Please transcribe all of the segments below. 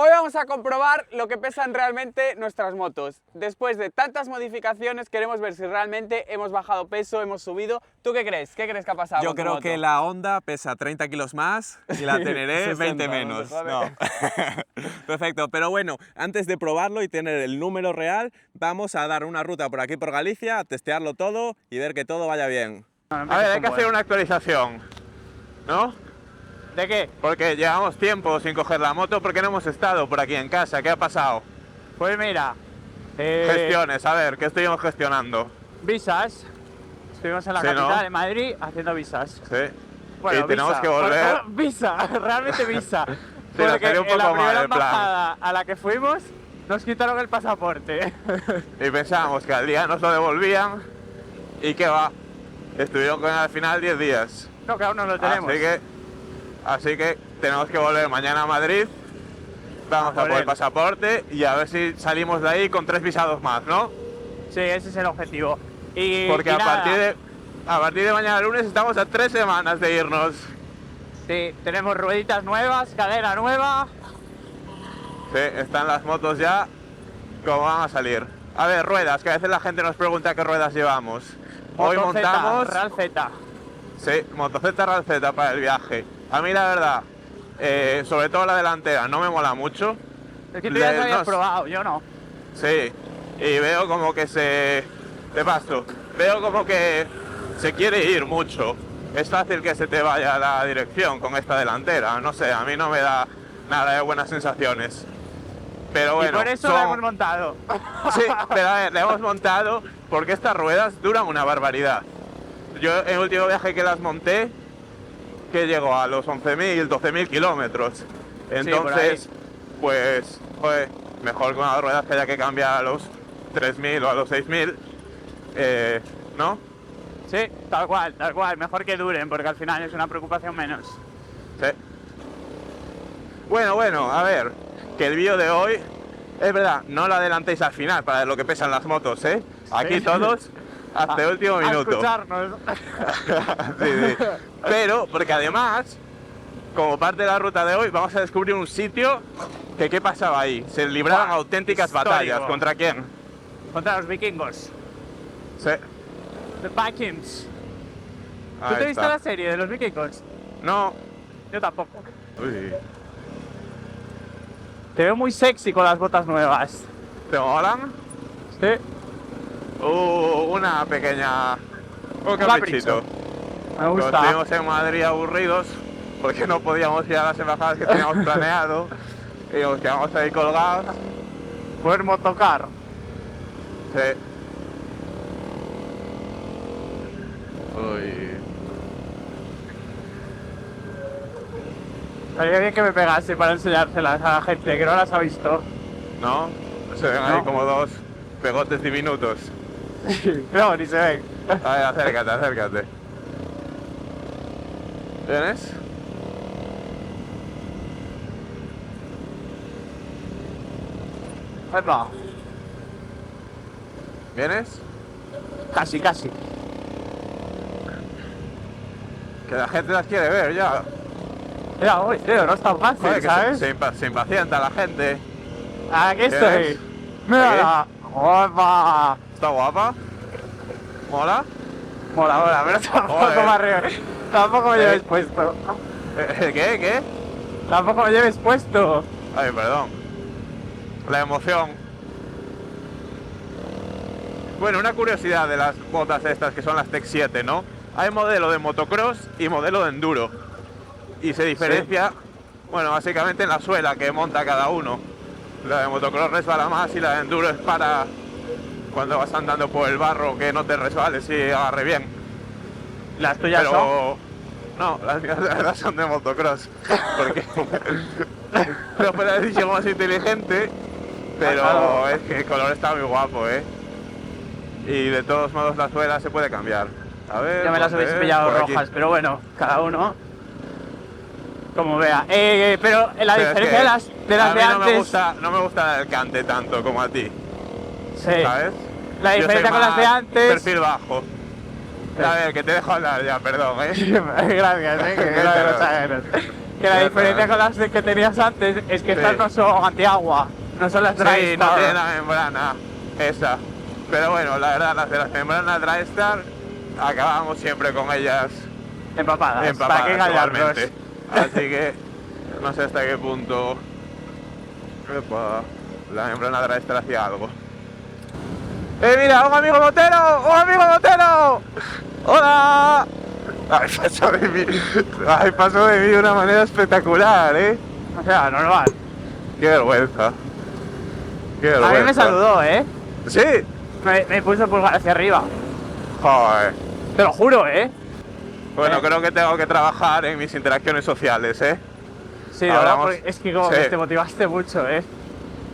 Hoy vamos a comprobar lo que pesan realmente nuestras motos. Después de tantas modificaciones queremos ver si realmente hemos bajado peso, hemos subido. ¿Tú qué crees? ¿Qué crees que ha pasado Yo con tu creo moto? que la Honda pesa 30 kilos más y la Teneré 20 60, menos. no te No. Perfecto, pero bueno, antes de probarlo y tener el número real, vamos a dar una ruta por aquí por Galicia, a testearlo todo y ver que todo vaya bien. No, A ver, hay que hacer una actualización, ¿no? ¿De qué? Porque llevamos tiempo sin coger la moto porque no hemos estado por aquí en casa. ¿Qué ha pasado? Pues mira, Gestiones, a ver, ¿qué estuvimos gestionando? visas. Estuvimos en la Sí, capital ¿no? de Madrid haciendo visas. Sí. Bueno, y tenemos visa. que volver. Visa, realmente visa. Sí, nos Porque salió un en la poco mal primera el plan. embajada a la que fuimos nos quitaron el pasaporte. Y pensábamos que al día nos lo devolvían y que va. Estuvieron con al final 10 días. No, que aún no lo tenemos. Así que tenemos que volver mañana a Madrid. Vamos a por el pasaporte y a ver si salimos de ahí con 3 visados más, ¿no? Sí, ese es el objetivo. Porque y a nada, partir de mañana lunes estamos a 3 semanas de irnos. sí, tenemos rueditas nuevas, cadena nueva. Sí, están las motos ya como van a salir. A ver, ruedas, que a veces la gente nos pregunta qué ruedas llevamos. Hoy Moto Z, montamos... Real Z. Sí, Motoceta Real Z para el viaje. A mí la verdad, sobre todo la delantera, no me mola mucho. Es que tú ya Le- lo habías nos- probado, yo no. Sí, y veo como que se... De paso, veo como que se quiere ir mucho. Es fácil que se te vaya la dirección con esta delantera. No sé, a mí no me da nada de buenas sensasaciones. Pero bueno, y por eso la hemos montado. Sí, pero a ver, la hemos montado porque estas ruedas duran una barbaridad. Yo en el último viaje que las monté, que llegó a los 11.000, 12.000 kilómetros. Entonces, pues, joder, mejor con las ruedas que haya que cambiar a los 3.000 o a los 6.000, ¿no? Sí, tal cual, mejor que duren, porque al final es una preocupación menos. Sí. Bueno, a ver, que el vídeo de hoy, es verdad, no lo adelantéis al final para lo que pesan las motos, ¿eh? Aquí Sí. todos hasta el último A minuto. escucharnos. Sí. Pero, porque además, como parte de la ruta de hoy, vamos a descubrir un sitio que qué pasaba ahí. Se libraban Buah, auténticas histórico. batallas. ¿Contra quién? Contra los vikingos. Sí. The Vikings. ¿Tú Ahí te viste está. la serie de los vikingos? No. Yo tampoco. Uy. Te veo muy sexy con las botas nuevas. ¿Te molan? Sí. Una pequeña... Un capricho. caprichito. Me Cuando gusta. estuvimos en Madrid aburridos, porque no podíamos ir a las embajadas que teníamos planeado, y nos quedamos ahí colgados. Poder motocar. Sí. Uy. Estaría bien que me pegase para enseñárselas a la gente que no las ha visto. ¿No? Se ven ahí No. como dos pegotes diminutos. No, ni se ven. A ver, acércate. ¿Vienes? Epa. ¿Vienes? Casi. Que la gente las quiere ver ya. Mira, uy, tío, no es tan fácil, Joder, que ¿sabes? se impacienta la gente. Aquí ¿Quieres? estoy. Mira. Opa. ¿Está guapa? ¿Mola? Mola, pero tampoco Joder. me arriba. Tampoco me lleves puesto. ¿Qué? Tampoco me lleves puesto. Ay, perdón. La emoción. Bueno, una curiosidad de las botas estas que son las Tech 7, ¿no? Hay modelo de motocross y modelo de enduro. Y se diferencia, bueno, básicamente en la suela que monta cada uno. La de motocross resbala más y la de enduro es para cuando vas andando por el barro que no te resbales y agarre bien. Las tuyas son. Pero no, las mías de verdad son de motocross. Porque no puedo haber dicho más inteligente, pero claro. es que el color está muy guapo, ¿eh? Y de todos modos la suela se puede cambiar. A ver, Ya me las ¿dónde habéis es? pillado Por aquí. rojas, pero bueno, cada uno como vea. Pero la Pero es diferencia que de las a de mí antes. no me gusta el cante tanto como a ti, Sí. ¿sabes? La Yo soy diferencia con las de más antes. perfil bajo. A ver, que te dejo hablar ya, perdón, ¿eh? Gracias, que no Pero- exageres. Que la diferencia con las que tenías antes es que estas no son antiagua, no son las Sí, TriStar. no tiene la membrana esa. Pero bueno, la verdad, las de las membranas TriStar acabamos siempre con ellas Empapadas. ¿Para qué engañarnos? igualmente. Así que no sé hasta qué punto epa, la membrana TriStar hacía algo. Mira! ¡Un amigo motero! ¡Un amigo motero! ¡Hola! Ay, pasó de mí de una manera espectacular, ¿eh? O sea, normal. ¡Qué vergüenza! ¡Qué A vergüenza! mí me saludó, ¿eh? ¿Sí? Me puso el pulgar hacia arriba. Joder. Te lo juro, ¿eh? Bueno, creo que tengo que trabajar en mis interacciones sociales, ¿eh? Sí, ¿no? Hablamos- Porque es que como Sí. que te motivaste mucho, ¿eh?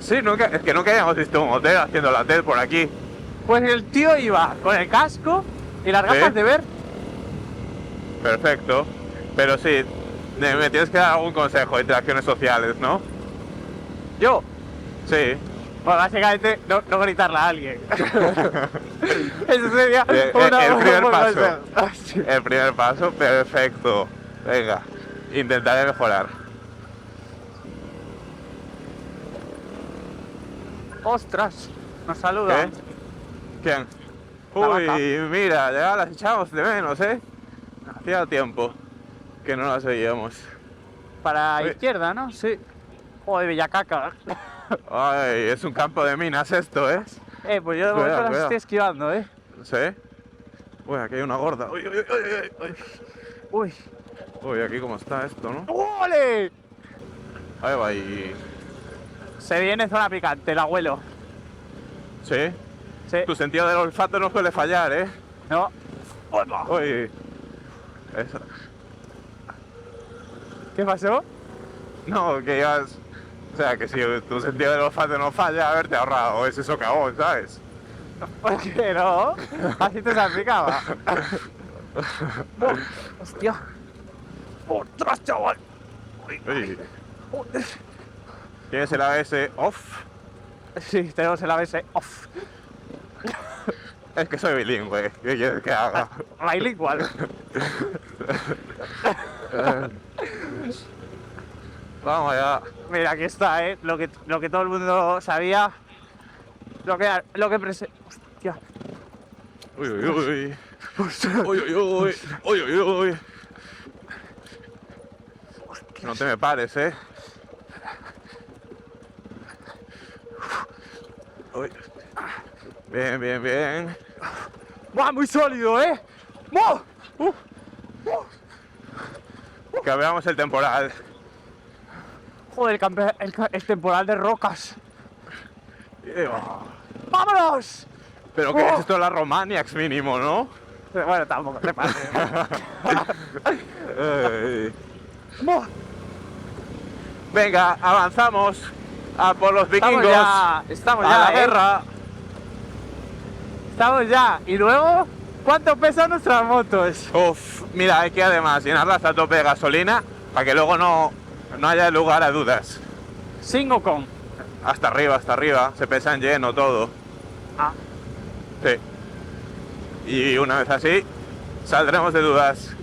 Sí, es que nunca habíamos visto un motero haciendo la TED por aquí. Pues el tío iba con el casco y las gafas ¿Sí? de ver. Perfecto. Pero sí, me tienes que dar algún consejo de interacciones sociales, ¿no? Yo, Sí. pues básicamente no gritarle a alguien. Eso sería El un primer buen paso. consejo. Sí. El primer paso, perfecto. Venga, intentaré mejorar. Ostras, nos saluda. ¿Qué? ¿Quién? La vaca. Uy, mira, ya las echamos de menos, ¿eh? Hacía tiempo que no las veíamos. Para Uy. izquierda, ¿no? Sí. Joder, Bellacaca. Ay, es un campo de minas esto, ¿eh? Pues yo de Cuidado, momento las cuidado. estoy esquivando, ¿eh? ¿Sí? Uy, aquí hay una gorda. Uy, uy, uy, uy, uy. Uy. Uy, aquí cómo está esto, ¿no? ¡Ole! Ahí va y... Se viene zona picante, el abuelo. ¿Sí? Sí. Tu sentido del olfato no suele fallar, ¿eh? No. Uy. Eso. ¿Qué pasó? No, que ya... O sea, que si tu sentido del olfato no falla, haberte ahorrado ese socavón, ¿sabes? ¿Por qué no? Así te salpicaba. Hostia. ¡Ostras, chaval! Uy. ¿Tienes el ABS off? Sí, tenemos el ABS off. Es que soy bilingüe, ¿qué quieres que haga? Bilingual. Vamos allá. Mira, aquí está, ¿eh? Lo que todo el mundo sabía. Lo que Hostia. Uy, uy, uy. Uy, uy, uy. Uy, uy, uy. No te me pares, ¿eh? Uy. Bien, bien, bien. ¡Buah, muy sólido, eh! ¡Buah! Que veamos el temporal. Joder, el temporal de rocas. ¡Vámonos! Pero que es esto la Romaniacs mínimo, ¿no? Bueno, tampoco te pases. Ey. ¡Buah! Venga, avanzamos a por los vikingos. Estamos a ya, la ¿eh? guerra. Estamos ya. ¿Y luego? ¿Cuánto pesan nuestras motos? Uf, mira, hay que además llenarlas a tope de gasolina para que luego no haya lugar a dudas. ¿Sin o con? Hasta arriba, se pesan lleno todo. Ah. Sí. Y una vez así, saldremos de dudas.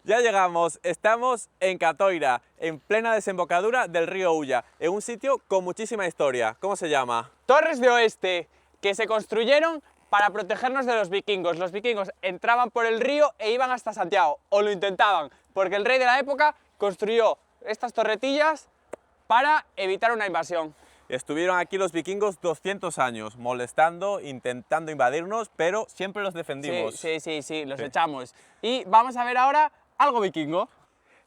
Ya llegamos, estamos en Catoira, en plena desembocadura del río Ulla, en un sitio con muchísima historia. ¿Cómo se llama? Torres de Oeste, que se construyeron para protegernos de los vikingos. Los vikingos entraban por el río e iban hasta Santiago, o lo intentaban, porque el rey de la época construyó estas torretillas para evitar una invasión. Estuvieron aquí los vikingos 200 años, molestando, intentando invadirnos, pero siempre los defendimos. Sí, los echamos. Y vamos a ver ahora algo vikingo.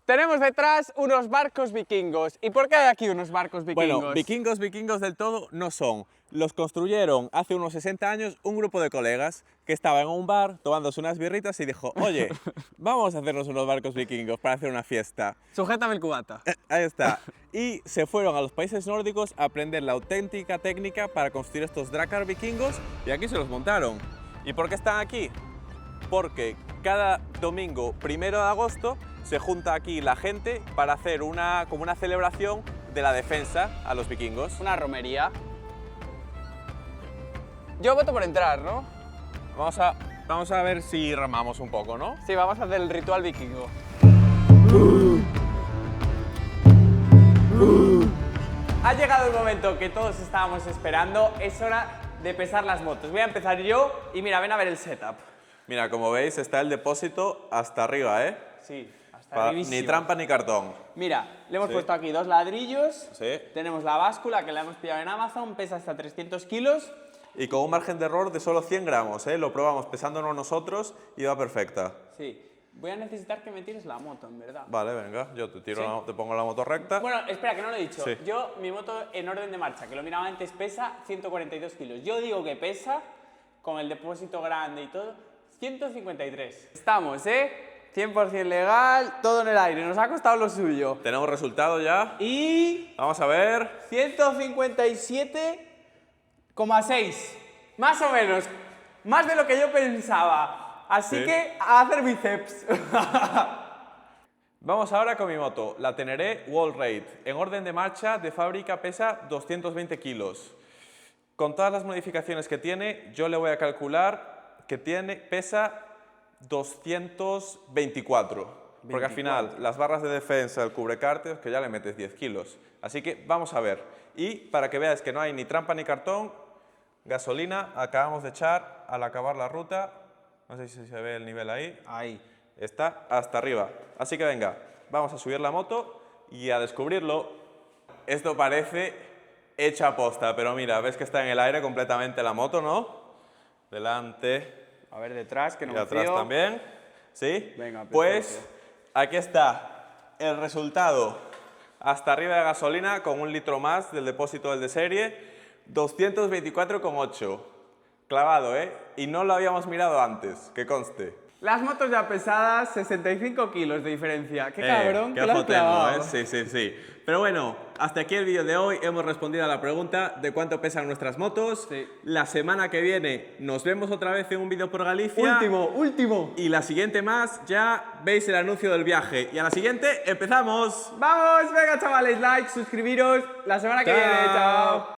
Tenemos detrás unos barcos vikingos. ¿Y por qué hay aquí unos barcos vikingos? Bueno, vikingos del todo no son. Los construyeron hace unos 60 años un grupo de colegas que estaba en un bar tomándose unas birritas y dijo: oye, vamos a hacernos unos barcos vikingos para hacer una fiesta. Sujétame el cubata. Ahí está. Y se fueron a los países nórdicos a aprender la auténtica técnica para construir estos drakkar vikingos y aquí se los montaron. ¿Y por qué están aquí? Porque cada domingo 1 de agosto se junta aquí la gente para hacer como una celebración de la defensa a los vikingos. Una romería. Yo voto por entrar, ¿no? Vamos a ver si ramamos un poco, ¿no? Sí, vamos a hacer el ritual vikingo. Ha llegado el momento que todos estábamos esperando, es hora de pesar las motos. Voy a empezar yo y mira, ven a ver el setup. Mira, como veis, está el depósito hasta arriba, ¿eh? Sí, hasta arribísimo. Ni trampa ni cartón. Mira, le hemos puesto aquí 2 ladrillos, Sí. tenemos la báscula que la hemos pillado en Amazon, pesa hasta 300 kilos. Y con un margen de error de solo 100 gramos, ¿eh? Lo probamos pesándonos nosotros y va perfecta. Sí, voy a necesitar que me tires la moto, en verdad. Vale, venga, yo te tiro Sí. te pongo la moto recta. Bueno, espera, que no lo he dicho. Sí. Yo, mi moto en orden de marcha, que lo miraba antes, pesa 142 kilos. Yo digo que pesa, con el depósito grande y todo, 153. Estamos, 100% legal, todo en el aire. Nos ha costado lo suyo. Tenemos resultado ya. Y Vamos a ver. 157,6. Más o menos. Más de lo que yo pensaba. Así Sí. que a hacer bíceps. Vamos ahora con mi moto, la Teneré World Raid. En orden de marcha, de fábrica pesa 220 kilos. Con todas las modificaciones que tiene, yo le voy a calcular que pesa 224. Porque al final, las barras de defensa, el cubrecárteres, que ya le metes 10 kilos. Así que vamos a ver. Y para que veáis que no hay ni trampa ni cartón, gasolina acabamos de echar al acabar la ruta. No sé si se ve el nivel ahí. Ahí. Está hasta arriba. Así que venga, vamos a subir la moto y a descubrirlo. Esto parece hecha a posta, pero mira, ves que está en el aire completamente la moto, ¿no? Delante A ver detrás, que no y me atrás fío. también. ¿Sí? Venga, pues perfecto. aquí está el resultado. Hasta arriba de gasolina con 1 litro más del depósito del de serie. 224,8. Clavado, ¿eh? Y no lo habíamos mirado antes, que conste. Las motos ya pesadas, 65 kilos de diferencia. Qué cabrón, qué que lo has fotemo, clavado. Sí, sí, sí. Pero bueno, hasta aquí el vídeo de hoy. Hemos respondido a la pregunta de cuánto pesan nuestras motos. Sí. La semana que viene nos vemos otra vez en un vídeo por Galicia. Último. Y la siguiente más, ya veis el anuncio del viaje. Y a la siguiente, ¡empezamos! Vamos, venga chavales, like, suscribiros. La semana que Chao. viene, chao.